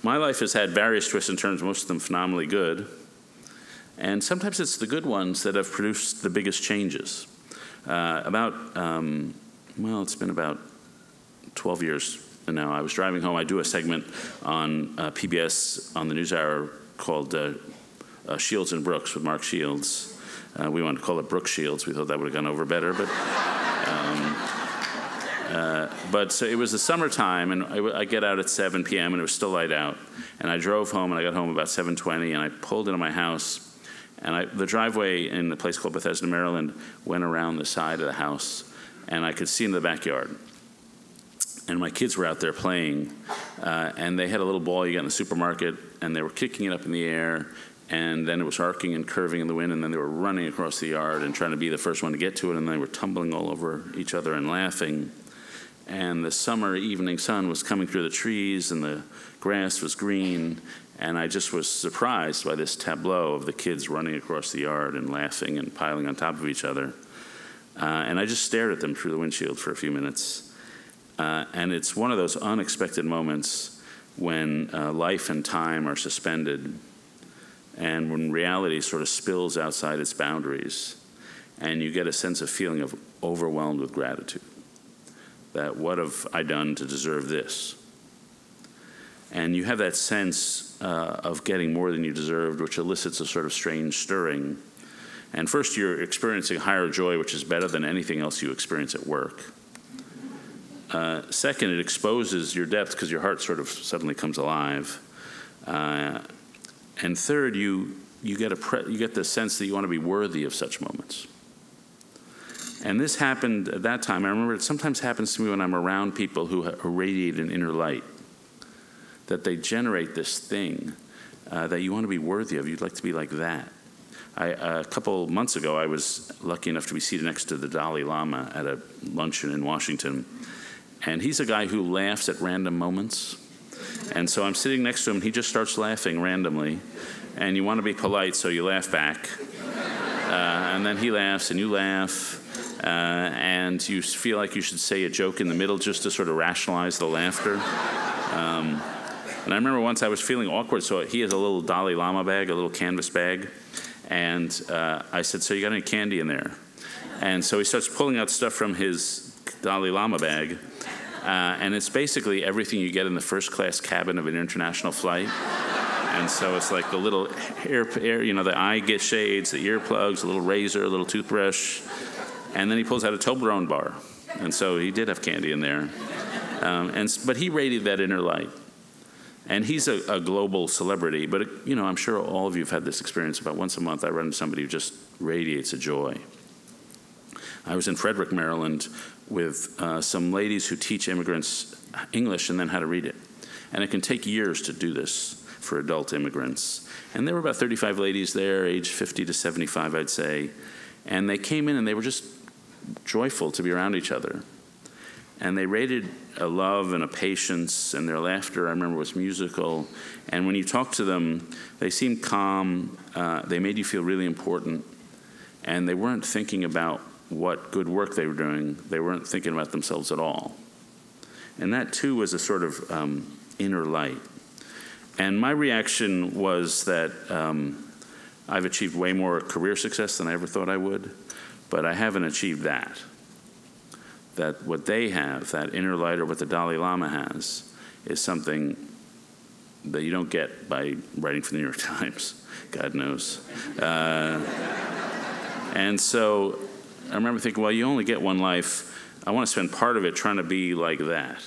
my life has had various twists and turns, most of them phenomenally good. And sometimes it's the good ones that have produced the biggest changes. It's been about 12 years now. I was driving home. I do a segment on PBS on the NewsHour called Shields and Brooks with Mark Shields. We wanted to call it Brooke Shields. We thought that would have gone over better. But so it was the summertime, and I get out at 7 p.m., and it was still light out. And I drove home, and I got home about 7:20, and I pulled into my house. And the driveway in a place called Bethesda, Maryland, went around the side of the house, and I could see into the backyard. And my kids were out there playing, and they had a little ball you got in the supermarket, and they were kicking it up in the air, and then it was arcing and curving in the wind, and then they were running across the yard and trying to be the first one to get to it, and they were tumbling all over each other and laughing. And the summer evening sun was coming through the trees, and the grass was green, and I just was surprised by this tableau of the kids running across the yard and laughing and piling on top of each other. And I just stared at them through the windshield for a few minutes. And it's one of those unexpected moments when life and time are suspended, and when reality sort of spills outside its boundaries, and you get a sense of feeling of overwhelmed with gratitude. That what have I done to deserve this? And you have that sense of getting more than you deserved, which elicits a sort of strange stirring. And first, you're experiencing higher joy, which is better than anything else you experience at work. Second, it exposes your depth because your heart sort of suddenly comes alive. And third, you get the sense that you want to be worthy of such moments. And this happened at that time. I remember it sometimes happens to me when I'm around people who radiate an inner light, that they generate this thing that you want to be worthy of. You'd like to be like that. A couple months ago, I was lucky enough to be seated next to the Dalai Llama at a luncheon in Washington. And he's a guy who laughs at random moments. And so I'm sitting next to him, and he just starts laughing randomly. And you want to be polite, so you laugh back. And then he laughs, and you laugh. And you feel like you should say a joke in the middle just to sort of rationalize the laughter. And I remember once I was feeling awkward, so he has a little Dalai Lama bag, a little canvas bag. And I said, so you got any candy in there? And so he starts pulling out stuff from his Dalai Lama bag. And it's basically everything you get in the first-class cabin of an international flight. And so it's like the little the eye shades, the earplugs, a little razor, a little toothbrush. And then he pulls out a Toblerone bar. And so he did have candy in there. But he radiated that inner light. And he's a global celebrity. But, I'm sure all of you have had this experience. About once a month, I run into somebody who just radiates a joy. I was in Frederick, Maryland, with some ladies who teach immigrants English and then how to read it. And it can take years to do this for adult immigrants. And there were about 35 ladies there, age 50 to 75, I'd say. And they came in and they were just joyful to be around each other. And they radiated a love and a patience, and their laughter, I remember, was musical. And when you talked to them, they seemed calm. They made you feel really important. And they weren't thinking about what good work they were doing. They weren't thinking about themselves at all. And that, too, was a sort of inner light. And my reaction was that I've achieved way more career success than I ever thought I would, but I haven't achieved that. That what they have, that inner light, or what the Dalai Lama has, is something that you don't get by writing for the New York Times. God knows. And so I remember thinking, well, you only get one life. I want to spend part of it trying to be like that.